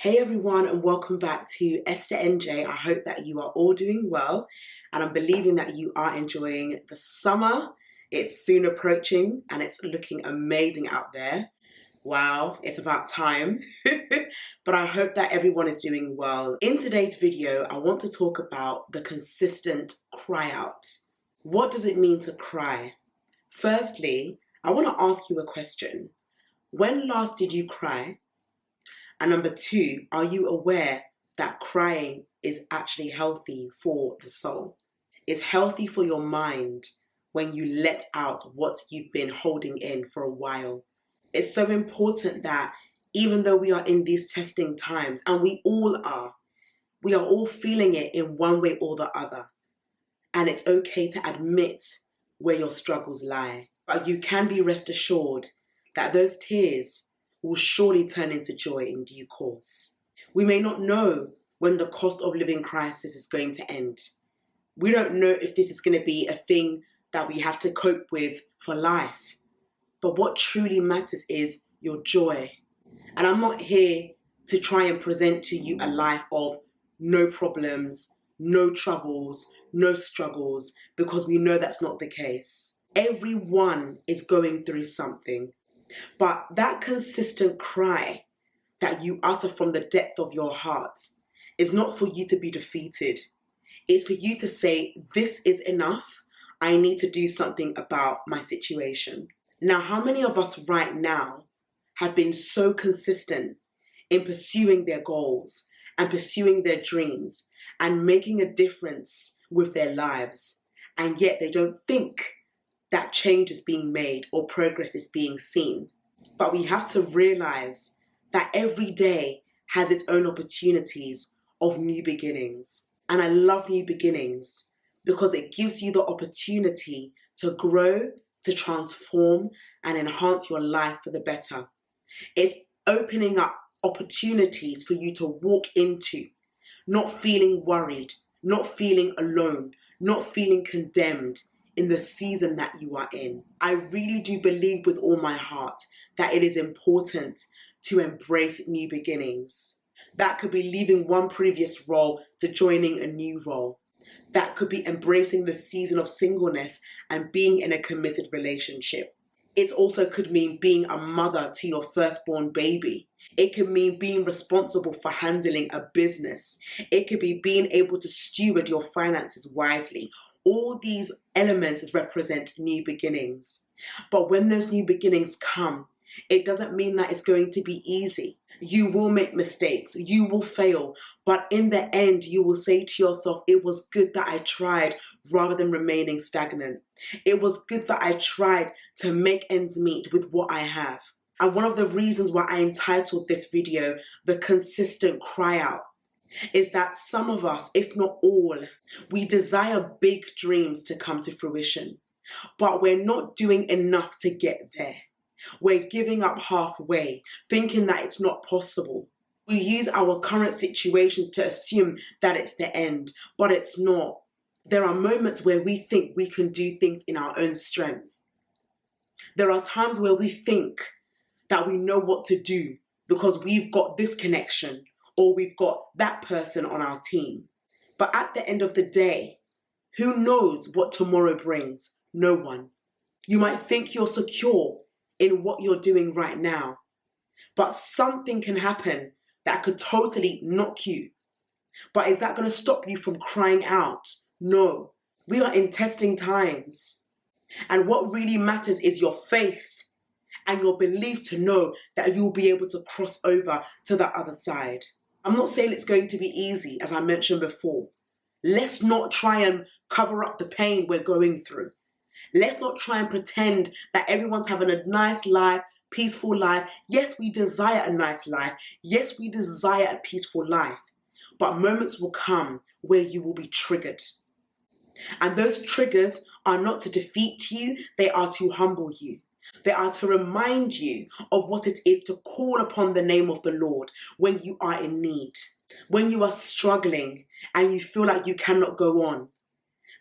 Hey everyone, and welcome back to Esther NJ. I hope that you are all doing well, and I'm believing that you are enjoying the summer. It's soon approaching and it's looking amazing out there. Wow, it's about time. But I hope that everyone is doing well. In today's video, I want to talk about the consistent cry out. What does it mean to cry? Firstly, I want to ask you a question. When last did you cry? And number two, are you aware that crying is actually healthy for the soul? It's healthy for your mind when you let out what you've been holding in for a while. It's so important that even though we are in these testing times, and we are all feeling it in one way or the other. And it's okay to admit where your struggles lie. But you can be rest assured that those tears will surely turn into joy in due course. We may not know when the cost of living crisis is going to end. We don't know if this is going to be a thing that we have to cope with for life. But what truly matters is your joy. And I'm not here to try and present to you a life of no problems, no troubles, no struggles, because we know that's not the case. Everyone is going through something. But that consistent cry that you utter from the depth of your heart is not for you to be defeated. It's for you to say, this is enough. I need to do something about my situation. Now, how many of us right now have been so consistent in pursuing their goals and pursuing their dreams and making a difference with their lives, and yet they don't think that change is being made or progress is being seen? But we have to realize that every day has its own opportunities of new beginnings. And I love new beginnings because it gives you the opportunity to grow, to transform, and enhance your life for the better. It's opening up opportunities for you to walk into, not feeling worried, not feeling alone, not feeling condemned in the season that you are in. I really do believe with all my heart that it is important to embrace new beginnings. That could be leaving one previous role to joining a new role. That could be embracing the season of singleness and being in a committed relationship. It also could mean being a mother to your firstborn baby. It could mean being responsible for handling a business. It could be being able to steward your finances wisely. All these elements represent new beginnings. But when those new beginnings come, it doesn't mean that it's going to be easy. You will make mistakes, you will fail, but in the end, you will say to yourself, it was good that I tried rather than remaining stagnant. It was good that I tried to make ends meet with what I have. And one of the reasons why I entitled this video, The Consistent Cry Out, is that some of us, if not all, we desire big dreams to come to fruition, but we're not doing enough to get there. We're giving up halfway, thinking that it's not possible. We use our current situations to assume that it's the end, but it's not. There are moments where we think we can do things in our own strength. There are times where we think that we know what to do because we've got this connection, or we've got that person on our team. But at the end of the day, who knows what tomorrow brings? No one. You might think you're secure in what you're doing right now, but something can happen that could totally knock you. But is that going to stop you from crying out? No. We are in testing times. And what really matters is your faith and your belief to know that you'll be able to cross over to the other side. I'm not saying it's going to be easy, as I mentioned before. Let's not try and cover up the pain we're going through. Let's not try and pretend that everyone's having a nice life, peaceful life. Yes, we desire a nice life. Yes, we desire a peaceful life. But moments will come where you will be triggered. And those triggers are not to defeat you, they are to humble you. They are to remind you of what it is to call upon the name of the Lord when you are in need, when you are struggling and you feel like you cannot go on.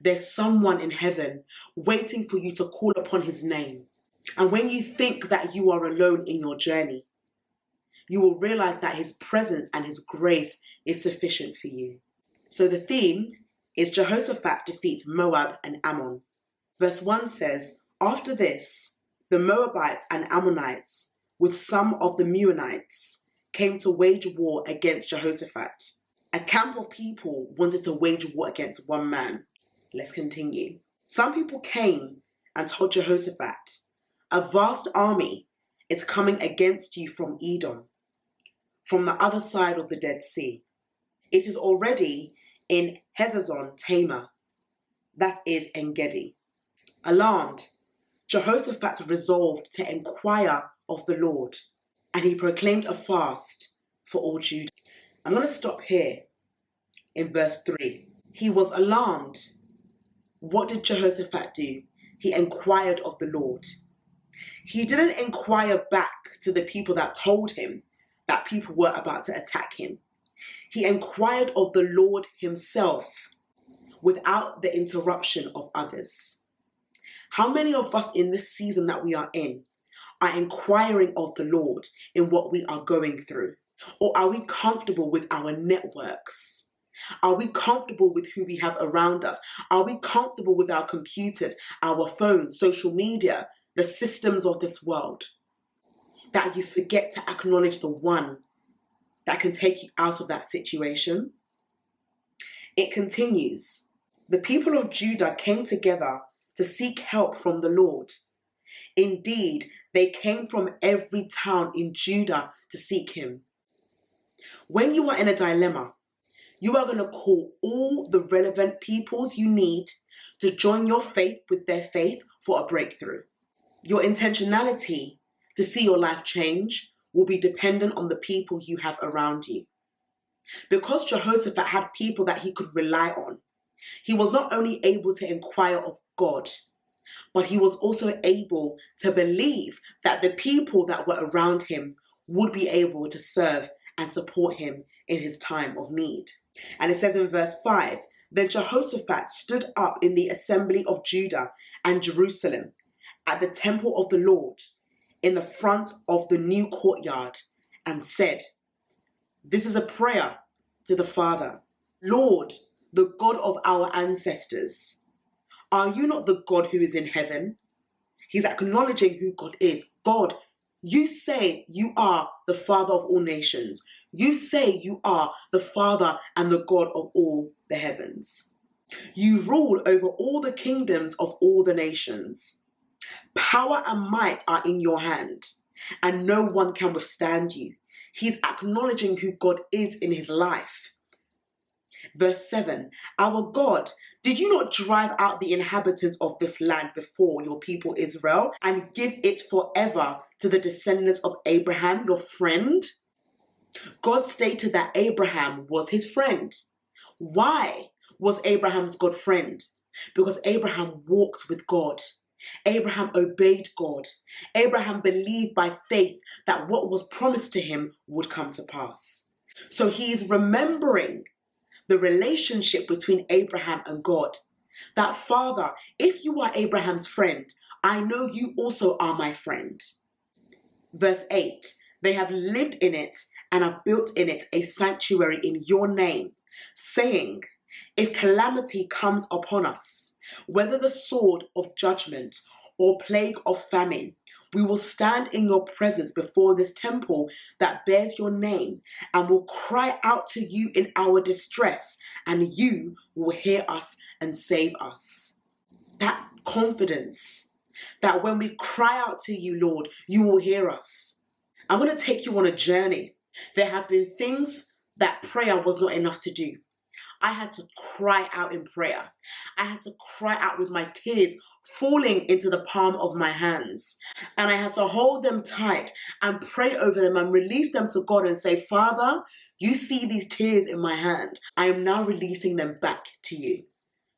There's someone in heaven waiting for you to call upon his name. And when you think that you are alone in your journey, you will realize that his presence and his grace is sufficient for you. So the theme is Jehoshaphat defeats Moab and Ammon. Verse 1 says, after this, the Moabites and Ammonites, with some of the Meunites, came to wage war against Jehoshaphat. A camp of people wanted to wage war against one man. Let's continue. Some people came and told Jehoshaphat, a vast army is coming against you from Edom, from the other side of the Dead Sea. It is already in Hazazon Tamar, that is En-gedi. Alarmed, Jehoshaphat resolved to inquire of the Lord, and he proclaimed a fast for all Judah. I'm going to stop here in verse 3. He was alarmed. What did Jehoshaphat do? He inquired of the Lord. He didn't inquire back to the people that told him that people were about to attack him. He inquired of the Lord himself without the interruption of others. How many of us in this season that we are in are inquiring of the Lord in what we are going through? Or are we comfortable with our networks? Are we comfortable with who we have around us? Are we comfortable with our computers, our phones, social media, the systems of this world? That you forget to acknowledge the one that can take you out of that situation? It continues. The people of Judah came together to seek help from the Lord. Indeed, they came from every town in Judah to seek him. When you are in a dilemma, you are going to call all the relevant peoples you need to join your faith with their faith for a breakthrough. Your intentionality to see your life change will be dependent on the people you have around you. Because Jehoshaphat had people that he could rely on, he was not only able to inquire of God, but he was also able to believe that the people that were around him would be able to serve and support him in his time of need. And it says in verse 5, then Jehoshaphat stood up in the assembly of Judah and Jerusalem at the temple of the Lord in the front of the new courtyard and said, this is a prayer to the Father. Lord, the God of our ancestors, are you not the God who is in heaven? He's acknowledging who God is. God, you say you are the Father of all nations. You say you are the Father and the God of all the heavens. You rule over all the kingdoms of all the nations. Power and might are in your hand, and no one can withstand you. He's acknowledging who God is in his life. Verse 7, our God, did you not drive out the inhabitants of this land before your people Israel and give it forever to the descendants of Abraham, your friend? God stated that Abraham was his friend. Why was Abraham's God friend? Because Abraham walked with God. Abraham obeyed God. Abraham believed by faith that what was promised to him would come to pass. So he is remembering the relationship between Abraham and God. That Father, if you are Abraham's friend, I know you also are my friend. Verse 8, they have lived in it and have built in it a sanctuary in your name, saying, if calamity comes upon us, whether the sword of judgment or plague of famine, we will stand in your presence before this temple that bears your name and will cry out to you in our distress, and you will hear us and save us. That confidence that when we cry out to you, Lord, you will hear us. I'm going to take you on a journey. There have been things that prayer was not enough to do. I had to cry out in prayer. I had to cry out with my tears falling into the palm of my hands. And I had to hold them tight and pray over them and release them to God and say, Father, you see these tears in my hand. I am now releasing them back to you.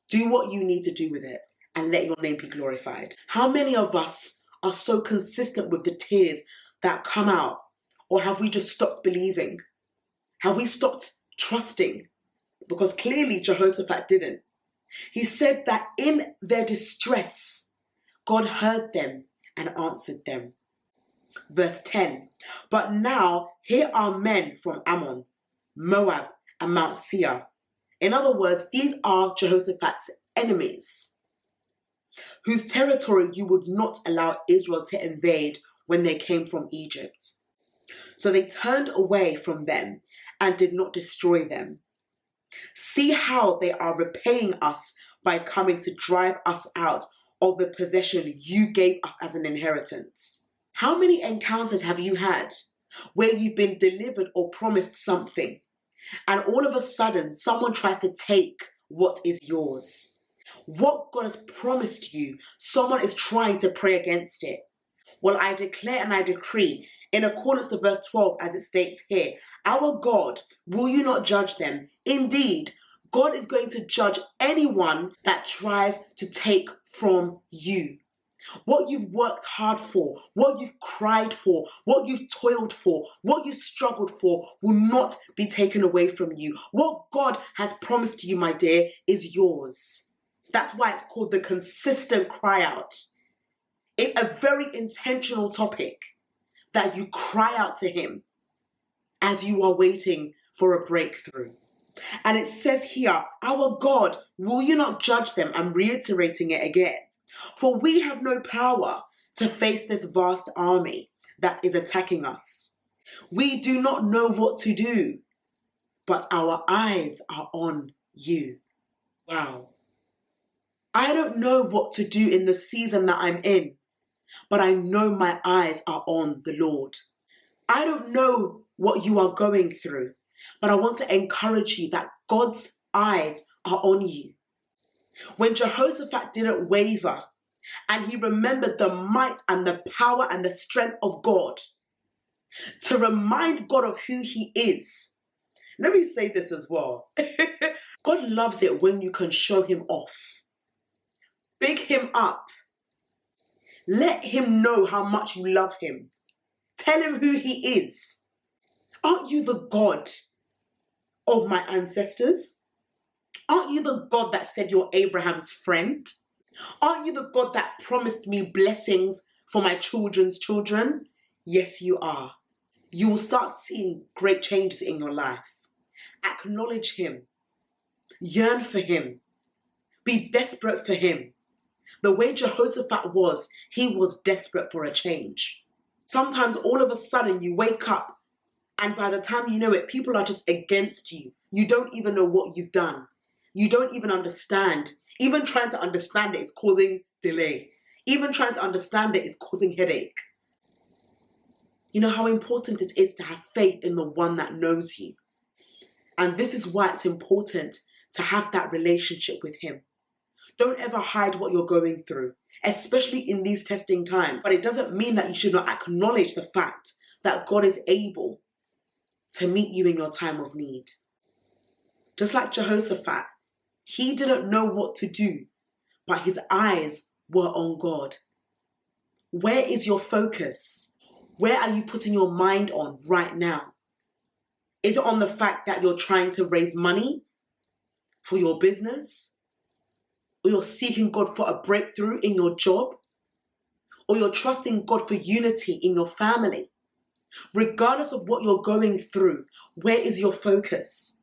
Do what you need to do with it and let your name be glorified. How many of us are so consistent with the tears that come out? Or have we just stopped believing? Have we stopped trusting? Because clearly Jehoshaphat didn't. He said that in their distress, God heard them and answered them. Verse 10. But now here are men from Ammon, Moab, and Mount Seir. In other words, these are Jehoshaphat's enemies, whose territory you would not allow Israel to invade when they came from Egypt. So they turned away from them and did not destroy them. See how they are repaying us by coming to drive us out of the possession you gave us as an inheritance. How many encounters have you had where you've been delivered or promised something, and all of a sudden someone tries to take what is yours? What God has promised you, someone is trying to pray against it. Well, I declare and I decree, in accordance to verse 12, as it states here, our God, will you not judge them? Indeed, God is going to judge anyone that tries to take from you. What you've worked hard for, what you've cried for, what you've toiled for, what you struggled for will not be taken away from you. What God has promised you, my dear, is yours. That's why it's called the consistent cry out. It's a very intentional topic that you cry out to Him as you are waiting for a breakthrough. And it says here, our God, will you not judge them? I'm reiterating it again. For we have no power to face this vast army that is attacking us. We do not know what to do, but our eyes are on you. Wow. I don't know what to do in the season that I'm in, but I know my eyes are on the Lord. I don't know what you are going through, but I want to encourage you that God's eyes are on you. When Jehoshaphat didn't waver and he remembered the might and the power and the strength of God, to remind God of who He is. Let me say this as well. God loves it when you can show Him off. Big Him up. Let Him know how much you love Him. Tell Him who He is. Aren't you the God of my ancestors? Aren't you the God that said you're Abraham's friend? Aren't you the God that promised me blessings for my children's children? Yes, you are. You will start seeing great changes in your life. Acknowledge Him. Yearn for Him. Be desperate for Him. The way Jehoshaphat was, he was desperate for a change. Sometimes all of a sudden you wake up and by the time you know it, people are just against you. You don't even know what you've done. You don't even understand. Even trying to understand it is causing delay. Even trying to understand it is causing headache. You know how important it is to have faith in the one that knows you. And this is why it's important to have that relationship with Him. Don't ever hide what you're going through, especially in these testing times. But it doesn't mean that you should not acknowledge the fact that God is able to meet you in your time of need. Just like Jehoshaphat, he didn't know what to do, but his eyes were on God. Where is your focus? Where are you putting your mind on right now? Is it on the fact that you're trying to raise money for your business? Or you're seeking God for a breakthrough in your job? Or you're trusting God for unity in your family? Regardless of what you're going through, where is your focus?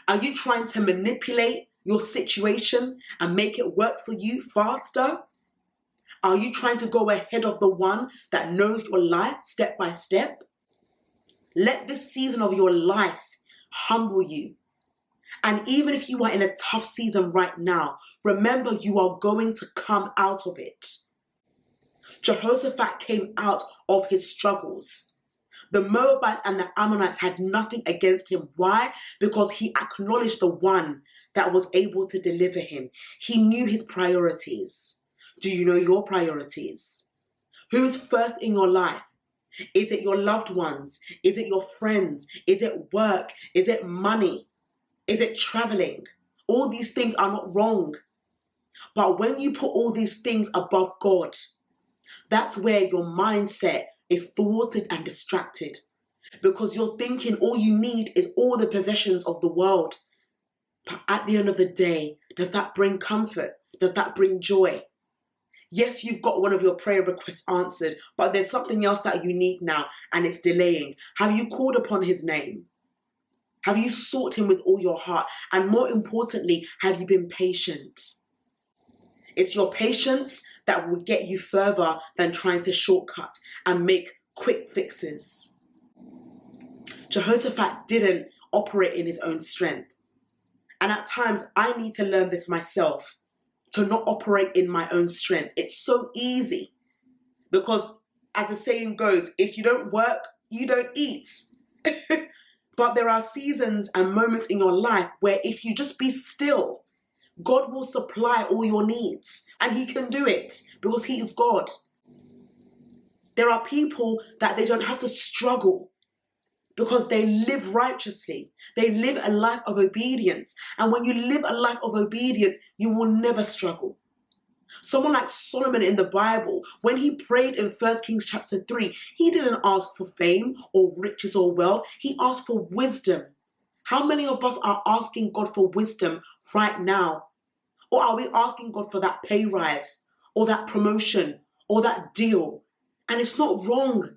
Are you trying to manipulate your situation and make it work for you faster? Are you trying to go ahead of the one that knows your life step by step? Let this season of your life humble you. And even if you are in a tough season right now, remember you are going to come out of it. Jehoshaphat came out of his struggles. The Moabites and the Ammonites had nothing against him. Why? Because he acknowledged the one that was able to deliver him. He knew his priorities. Do you know your priorities? Who is first in your life? Is it your loved ones? Is it your friends? Is it work? Is it money? Is it traveling? All these things are not wrong. But when you put all these things above God, that's where your mindset is thwarted and distracted. Because you're thinking all you need is all the possessions of the world. But at the end of the day, does that bring comfort? Does that bring joy? Yes, you've got one of your prayer requests answered, but there's something else that you need now and it's delaying. Have you called upon his name? Have you sought him with all your heart? And more importantly, have you been patient? It's your patience that will get you further than trying to shortcut and make quick fixes. Jehoshaphat didn't operate in his own strength. And at times, I need to learn this myself, to not operate in my own strength. It's so easy because, as the saying goes, if you don't work, you don't eat. But there are seasons and moments in your life where if you just be still, God will supply all your needs, and he can do it because he is God. There are people that they don't have to struggle because they live righteously. They live a life of obedience. And when you live a life of obedience, you will never struggle. Someone like Solomon in the Bible, when he prayed in 1 Kings chapter 3, he didn't ask for fame or riches or wealth. He asked for wisdom. How many of us are asking God for wisdom right now? Or are we asking God for that pay rise or that promotion or that deal? And it's not wrong.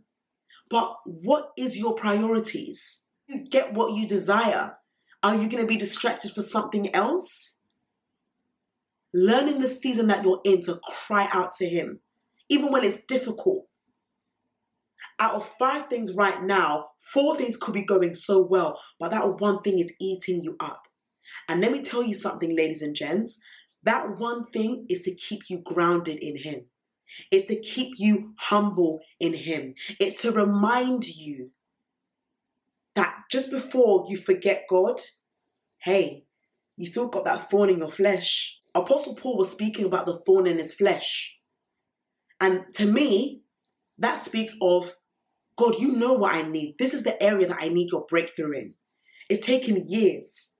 But what is your priorities? You get what you desire. Are you going to be distracted for something else? Learn in the season that you're in to cry out to him, even when it's difficult. Out of 5 things right now, 4 things could be going so well, but that one thing is eating you up. And let me tell you something, ladies and gents, that one thing is to keep you grounded in him. It's to keep you humble in him. It's to remind you that just before you forget God, hey, you still got that thorn in your flesh. Apostle Paul was speaking about the thorn in his flesh. And to me, that speaks of, God, you know what I need. This is the area that I need your breakthrough in. It's taken years.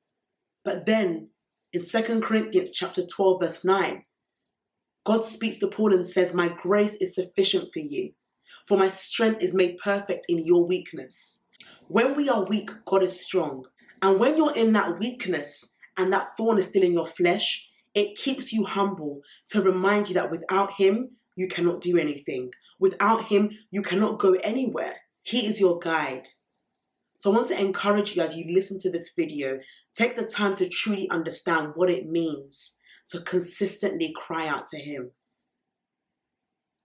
But then in 2 Corinthians chapter 12, verse 9, God speaks to Paul and says, my grace is sufficient for you, for my strength is made perfect in your weakness. When we are weak, God is strong. And when you're in that weakness and that thorn is still in your flesh, it keeps you humble to remind you that without him, you cannot do anything. Without him, you cannot go anywhere. He is your guide. So I want to encourage you as you listen to this video, take the time to truly understand what it means to consistently cry out to him.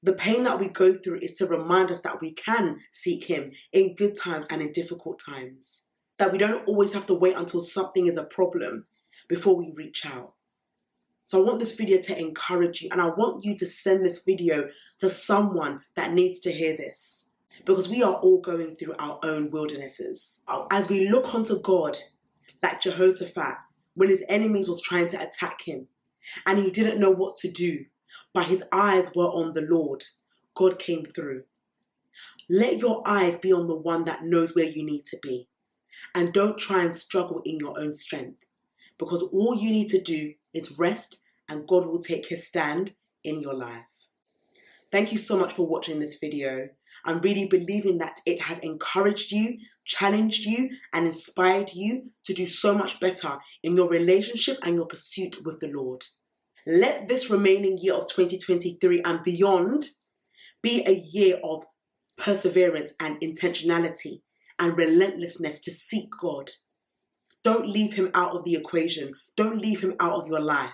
The pain that we go through is to remind us that we can seek him in good times and in difficult times. That we don't always have to wait until something is a problem before we reach out. So I want this video to encourage you, and I want you to send this video to someone that needs to hear this. Because we are all going through our own wildernesses. As we look unto God, like Jehoshaphat, when his enemies was trying to attack him, and he didn't know what to do, but his eyes were on the Lord, God came through. Let your eyes be on the one that knows where you need to be. And don't try and struggle in your own strength. Because all you need to do is rest, and God will take his stand in your life. Thank you so much for watching this video. I'm really believing that it has encouraged you, challenged you, and inspired you to do so much better in your relationship and your pursuit with the Lord. Let this remaining year of 2023 and beyond be a year of perseverance and intentionality and relentlessness to seek God. Don't leave him out of the equation. Don't leave him out of your life.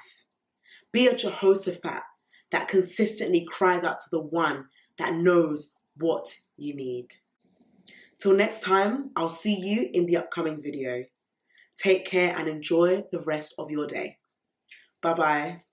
Be a Jehoshaphat that consistently cries out to the one that knows what you need. Till next time, I'll see you in the upcoming video. Take care and enjoy the rest of your day. Bye-bye.